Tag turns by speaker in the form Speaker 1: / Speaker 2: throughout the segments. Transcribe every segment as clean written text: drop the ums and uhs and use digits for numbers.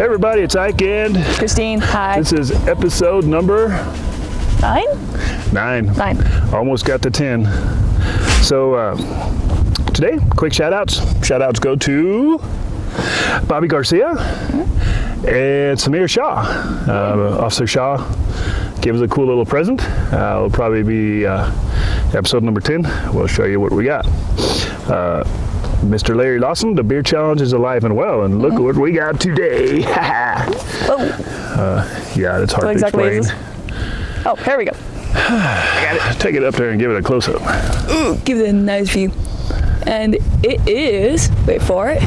Speaker 1: everybody, it's Ike and
Speaker 2: Christine. Hi.
Speaker 1: This is episode number
Speaker 2: 9.
Speaker 1: Almost got to 10. So today, quick shout outs. Shout outs go to Bobby Garcia and Samir Shah. Officer Shah gave us a cool little present. It'll probably be episode number 10. We'll show you what we got. Mr. Larry Lawson, the beer challenge is alive and well, and look what we got today. Yeah, it's hard to explain.
Speaker 2: Oh, here we go.
Speaker 1: I got it. Take it up there and give it a close-up.
Speaker 2: Ooh, give it a nice view. And it is, wait for it,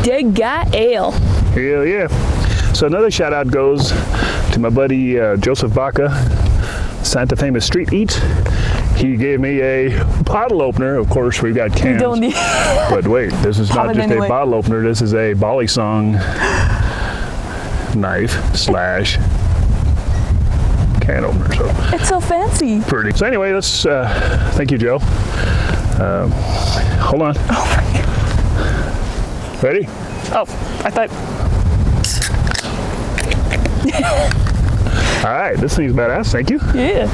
Speaker 2: Dega Ale.
Speaker 1: Hell yeah. So another shout out goes to my buddy Joseph Baca, Santa Famous Street Eats. He gave me a bottle opener. Of course, we've got cans.
Speaker 2: We don't need
Speaker 1: but wait, this is not just a bottle opener. This is a Bali Song knife / can opener. So
Speaker 2: it's so fancy.
Speaker 1: Pretty. So anyway, let's thank you, Joe. Hold on.
Speaker 2: Oh my God.
Speaker 1: Ready?
Speaker 2: Oh, I thought.
Speaker 1: All right, this thing's badass. Thank you.
Speaker 2: Yeah.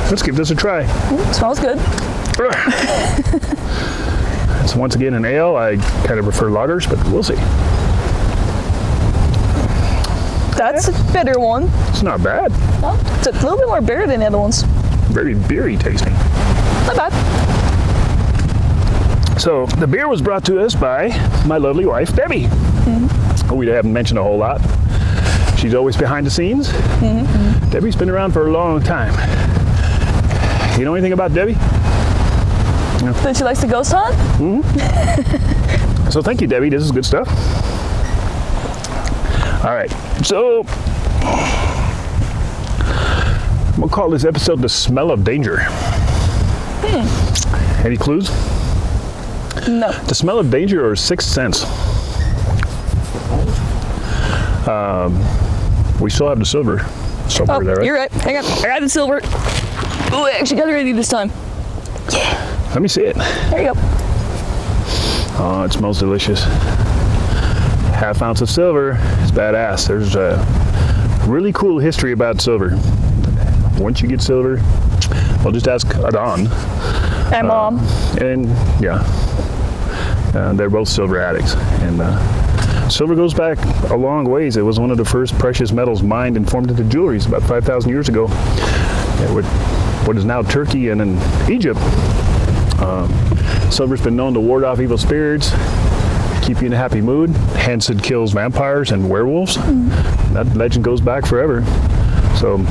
Speaker 1: Let's give this a try.
Speaker 2: Ooh, smells good.
Speaker 1: It's once again an ale. I kind of prefer lagers, but we'll see.
Speaker 2: That's a bitter one.
Speaker 1: It's not bad.
Speaker 2: No, it's a little bit more bitter than the other ones.
Speaker 1: Very beery tasting.
Speaker 2: Not bad.
Speaker 1: So the beer was brought to us by my lovely wife, Debbie. Mm-hmm. We haven't mentioned a whole lot. She's always behind the scenes. Mm-hmm. Debbie's been around for a long time. You know anything about Debbie? No.
Speaker 2: That she likes to ghost hunt?
Speaker 1: Mm-hmm. So thank you, Debbie. This is good stuff. All right. So we'll call this episode The Smell of Danger. Any clues?
Speaker 2: No.
Speaker 1: The Smell of Danger or Sixth Sense? We still have the silver somewhere there, right?
Speaker 2: You're right. Hang on. I got the silver. Oh, I actually got it ready this time. Yeah.
Speaker 1: Let me see it.
Speaker 2: There you go.
Speaker 1: Oh, it smells delicious. Half ounce of silver. It's badass. There's a really cool history about silver. Once you get silver, I'll just ask Adon.
Speaker 2: And Mom.
Speaker 1: And yeah, they're both silver addicts. And silver goes back a long ways. It was one of the first precious metals mined and formed into jewelry about 5,000 years ago. What is now Turkey and in Egypt. Silver's been known to ward off evil spirits, keep you in a happy mood, hence it kills vampires and werewolves. Mm-hmm. That legend goes back forever. So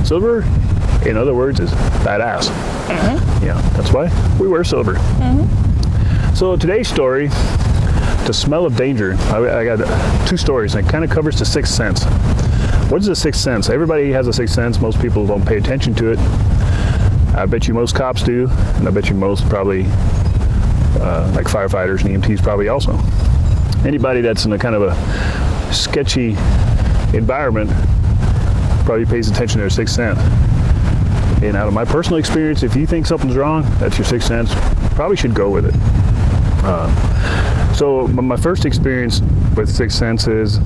Speaker 1: silver, in other words, is badass. Mm-hmm. Yeah, that's why we wear silver. Mm-hmm. So today's story, The Smell of Danger. I got 2 stories, and it kind of covers the sixth sense. What is the sixth sense? Everybody has a sixth sense. Most people don't pay attention to it. I bet you most cops do, and I bet you most probably, like firefighters and EMTs probably also. Anybody that's in a kind of a sketchy environment probably pays attention to their sixth sense. And out of my personal experience, if you think something's wrong, that's your sixth sense, probably should go with it. So my first experience with sixth sense is,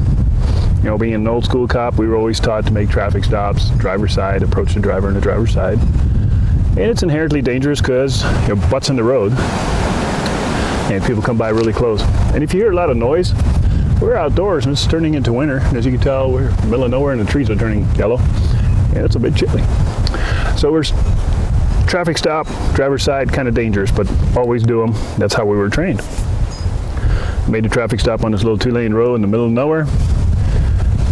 Speaker 1: you know, being an old school cop, we were always taught to make traffic stops, driver's side, approach the driver on the driver's side. And it's inherently dangerous because your butt's in the road and people come by really close. And if you hear a lot of noise, we're outdoors and it's turning into winter. And as you can tell, we're in the middle of nowhere and the trees are turning yellow. And it's a bit chilly. So we're traffic stop, driver's side, kind of dangerous, but always do them. That's how we were trained. Made a traffic stop on this little 2-lane road in the middle of nowhere.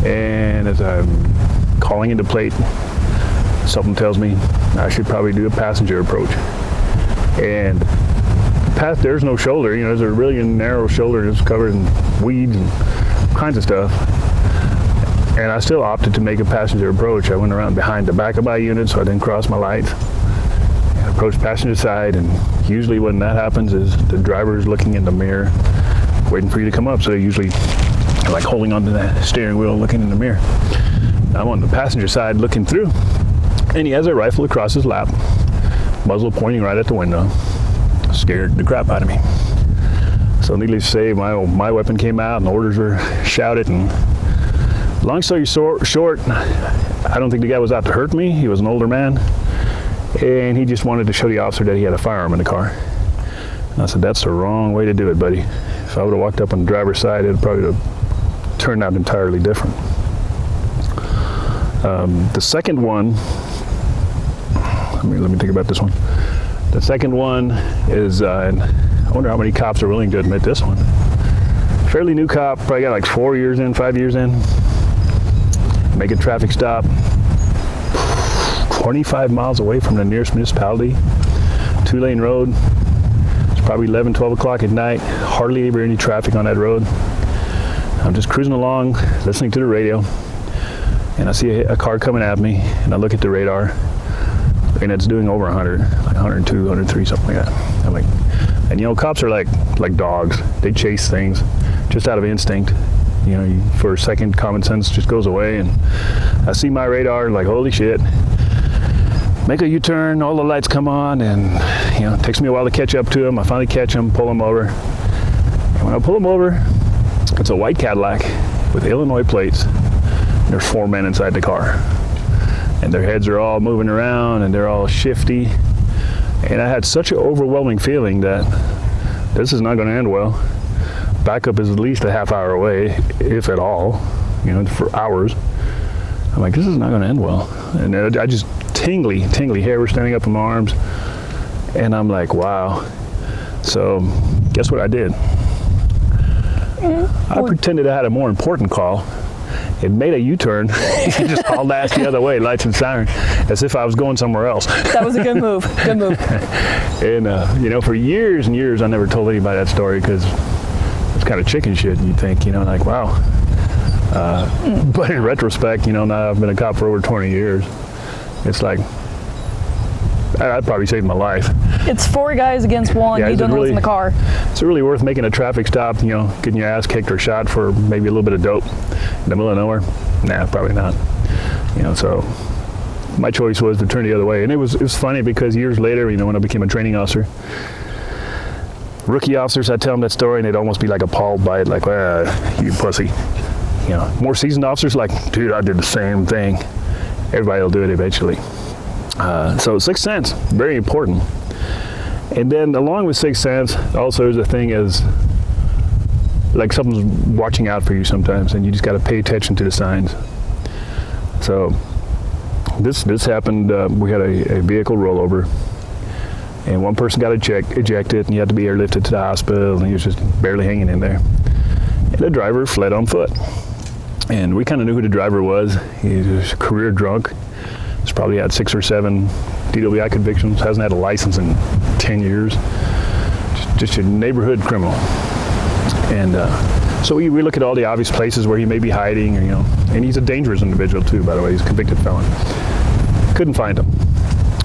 Speaker 1: And as I'm calling into plate, something tells me I should probably do a passenger approach. And there's no shoulder, you know, there's a really narrow shoulder that's covered in weeds and kinds of stuff. And I still opted to make a passenger approach. I went around behind the back of my unit so I didn't cross my lights. And approached passenger side, and usually when that happens is the driver is looking in the mirror, waiting for you to come up. So they usually are like holding onto the steering wheel, looking in the mirror. I'm on the passenger side looking through, and he has a rifle across his lap, muzzle pointing right at the window. Scared the crap out of me. So needless to say, my weapon came out and orders were shouted. And long story short, I don't think the guy was out to hurt me. He was an older man, and he just wanted to show the officer that he had a firearm in the car. And I said, that's the wrong way to do it, buddy. If I would have walked up on the driver's side, it probably would have turned out entirely different. The second one, let me think about this one. The second one is, I wonder how many cops are willing to admit this one. Fairly new cop, probably got like 5 years in. Make a traffic stop 25 miles away from the nearest municipality, 2-lane road. It's probably 11, 12 o'clock at night, hardly ever any traffic on that road. I'm just cruising along, listening to the radio, and I see a car coming at me, and I look at the radar, and it's doing over 100, like 102, 103, something like that. I'm like, and you know, cops are like dogs. They chase things just out of instinct. You know, for a second, common sense just goes away, and I see my radar, like, holy shit. Make a U-turn, all the lights come on, and, you know, it takes me a while to catch up to him. I finally catch him, pull him over. And when I pull him over, it's a white Cadillac with Illinois plates. There's 4 men inside the car. And their heads are all moving around, and they're all shifty. And I had such an overwhelming feeling that this is not going to end well. Backup is at least a half hour away, if at all, you know, for hours. I'm like, this is not going to end well. And I just tingly hair was standing up in my arms. And I'm like, wow. So guess what I did? I pretended I had a more important call. It made a U-turn and just hauled ass the other way, lights and siren, as if I was going somewhere else.
Speaker 2: That was a good move. Good move.
Speaker 1: And, you know, for years and years, I never told anybody that story because it's kind of chicken shit. And you think, you know, like, wow. But in retrospect, you know, now I've been a cop for over 20 years. It's like, I'd probably saved my life.
Speaker 2: It's 4 guys against 1.
Speaker 1: Yeah,
Speaker 2: You don't know what's in the car.
Speaker 1: It's really worth making a traffic stop, you know, getting your ass kicked or shot for maybe a little bit of dope in the middle of nowhere? Nah, probably not. You know, so my choice was to turn the other way. And it was funny because years later, you know, when I became a training officer, rookie officers, I'd tell them that story and they'd almost be like appalled by it, like, well, you pussy. You know, more seasoned officers like, dude, I did the same thing. Everybody will do it eventually. So Sixth Sense, very important. And then along with Sixth Sense, also there's a thing is, like something's watching out for you sometimes, and you just got to pay attention to the signs. So this happened, we had a vehicle rollover, and one person got ejected, and he had to be airlifted to the hospital, and he was just barely hanging in there. And the driver fled on foot. And we kind of knew who the driver was. He was a career drunk. He's probably had 6 or 7 DWI convictions, hasn't had a license in 10 years. Just a neighborhood criminal. And so we look at all the obvious places where he may be hiding, or, you know, and he's a dangerous individual too, by the way. He's a convicted felon. Couldn't find him.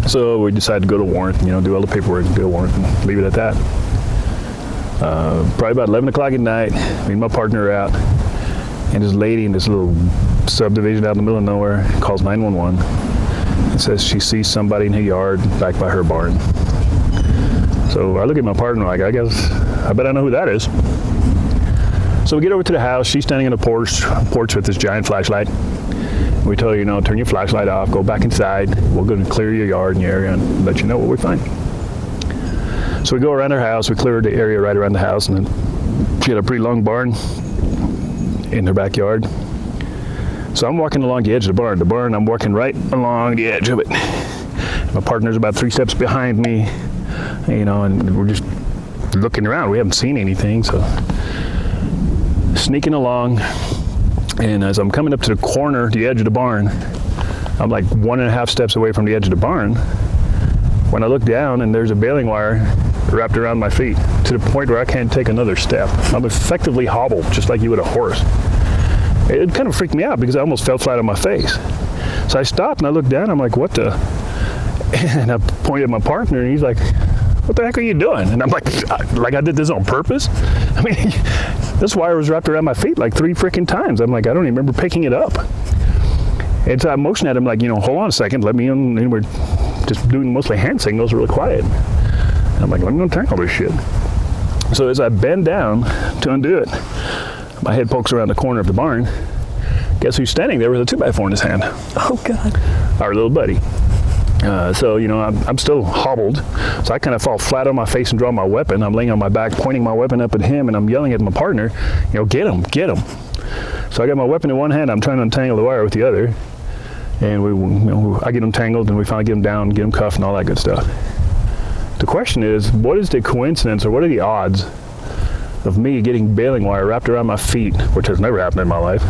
Speaker 1: So we decided to go to warrant, you know, do all the paperwork and do a warrant and leave it at that. Probably about 11 o'clock at night, me and my partner are out, and this lady in this little subdivision out in the middle of nowhere calls 911 and says she sees somebody in her yard back by her barn. So I look at my partner like, I bet I know who that is. So we get over to the house. She's standing on the porch with this giant flashlight. We tell her, you know, turn your flashlight off, go back inside. We're going to clear your yard and your area and let you know what we find. So we go around her house. We clear the area right around the house, and then she had a pretty long barn in her backyard. So I'm walking along the edge of the barn. I'm walking right along the edge of it. My partner's about 3 steps behind me, you know, and we're just looking around. We haven't seen anything, so sneaking along. And as I'm coming up to the corner, the edge of the barn, I'm like 1.5 steps away from the edge of the barn when I look down and there's a baling wire wrapped around my feet to the point where I can't take another step. I'm effectively hobbled, just like you would a horse. It kind of freaked me out because I almost fell flat on my face. So I stopped and I looked down. I'm like, what the? And I pointed at my partner and he's like, what the heck are you doing? And I'm like I did this on purpose? I mean, this wire was wrapped around my feet like 3 freaking times. I'm like, I don't even remember picking it up. And so I motioned at him like, you know, hold on a second, let me in. And we're just doing mostly hand signals really quiet. And I'm like, let me untangle this shit. So as I bend down to undo it, my head pokes around the corner of the barn. Guess who's standing there with a 2x4 in his hand?
Speaker 2: Oh God.
Speaker 1: Our little buddy. So, you know, I'm still hobbled. So I kind of fall flat on my face and draw my weapon. I'm laying on my back, pointing my weapon up at him, and I'm yelling at my partner, you know, get him, get him. So I got my weapon in one hand. I'm trying to untangle the wire with the other. And I get him tangled, and we finally get him down, get him cuffed, and all that good stuff. The question is, what is the coincidence, or what are the odds of me getting baling wire wrapped around my feet, which has never happened in my life,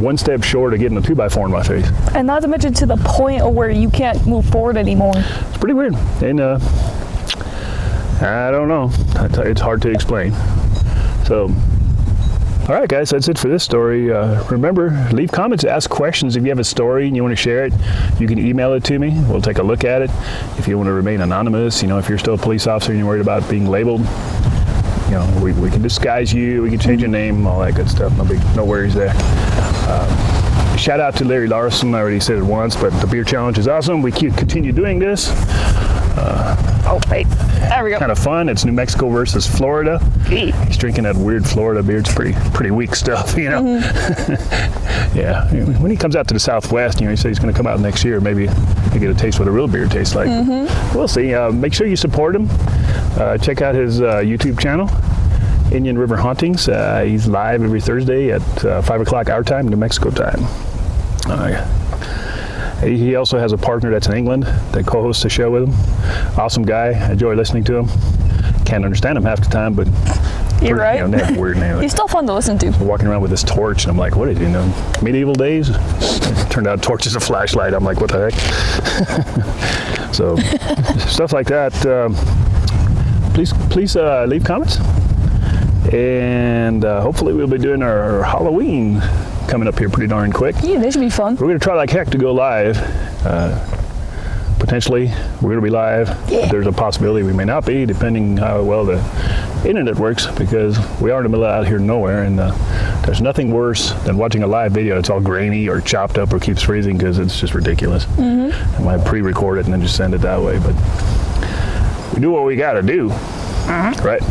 Speaker 1: one step short of getting a 2x4 in my face?
Speaker 2: And not to mention to the point of where you can't move forward anymore.
Speaker 1: It's pretty weird, and I don't know. It's hard to explain. So, all right, guys, that's it for this story. Remember, leave comments, ask questions. If you have a story and you want to share it, you can email it to me. We'll take a look at it. If you want to remain anonymous, you know, if you're still a police officer and you're worried about being labeled, you know, we can disguise you, we can change your name, all that good stuff. No worries there. Shout out to Larry Larson. I already said it once, but the beer challenge is awesome. We continue doing this.
Speaker 2: Oh, wait. There we go.
Speaker 1: Kind of fun. It's New Mexico versus Florida. He's drinking that weird Florida beer. It's pretty weak stuff, you know. Yeah. When he comes out to the Southwest, you know, he said he's going to come out next year. Maybe you get a taste what a real beer tastes like. We'll see. Make sure you support him. Check out his YouTube channel, Indian River Hauntings. He's live every Thursday at 5 o'clock our time, New Mexico time. He also has a partner that's in England that co-hosts the show with him. Awesome guy. I enjoy listening to him. Can't understand him half the time, but
Speaker 2: you're right.
Speaker 1: You know, they have weird names.
Speaker 2: He's still fun to listen to.
Speaker 1: Walking around with this torch, and I'm like, what is he doing? Medieval days? Turned out torch is a flashlight. I'm like, what the heck? So stuff like that. Please leave comments, and hopefully we'll be doing our Halloween coming up here pretty darn quick.
Speaker 2: Yeah, they should be fun.
Speaker 1: We're going to try like heck to go live. Potentially, we're going to be live.
Speaker 2: Yeah.
Speaker 1: There's a possibility we may not be, depending how well the internet works, because we are in the middle out here nowhere, and there's nothing worse than watching a live video that's all grainy or chopped up or keeps freezing, because it's just ridiculous. I might pre-record it and then just send it that way, but we do what we got to do, right?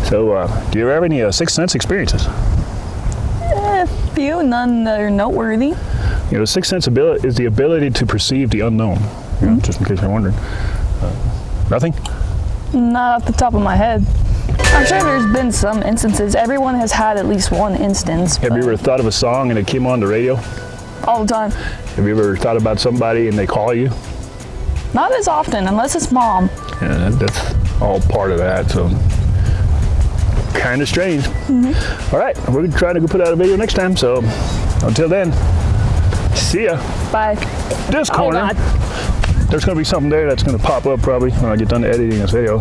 Speaker 1: So, do you ever have any Sixth Sense experiences?
Speaker 2: A few, none that are noteworthy.
Speaker 1: You know, the Sixth Sense is the ability to perceive the unknown. You know, just in case you're wondering. Nothing?
Speaker 2: Not off the top of my head. I'm sure there's been some instances. Everyone has had at least one instance.
Speaker 1: Have you ever thought of a song and it came on the radio?
Speaker 2: All the time.
Speaker 1: Have you ever thought about somebody and they call you?
Speaker 2: Not as often, unless it's mom.
Speaker 1: Yeah, that's all part of that, so kind of strange. All right, we're going to try to go put out a video next time, so until then, see ya.
Speaker 2: Bye.
Speaker 1: This corner, there's going to be something there that's going to pop up probably when I get done editing this video.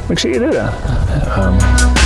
Speaker 1: Make sure you do that.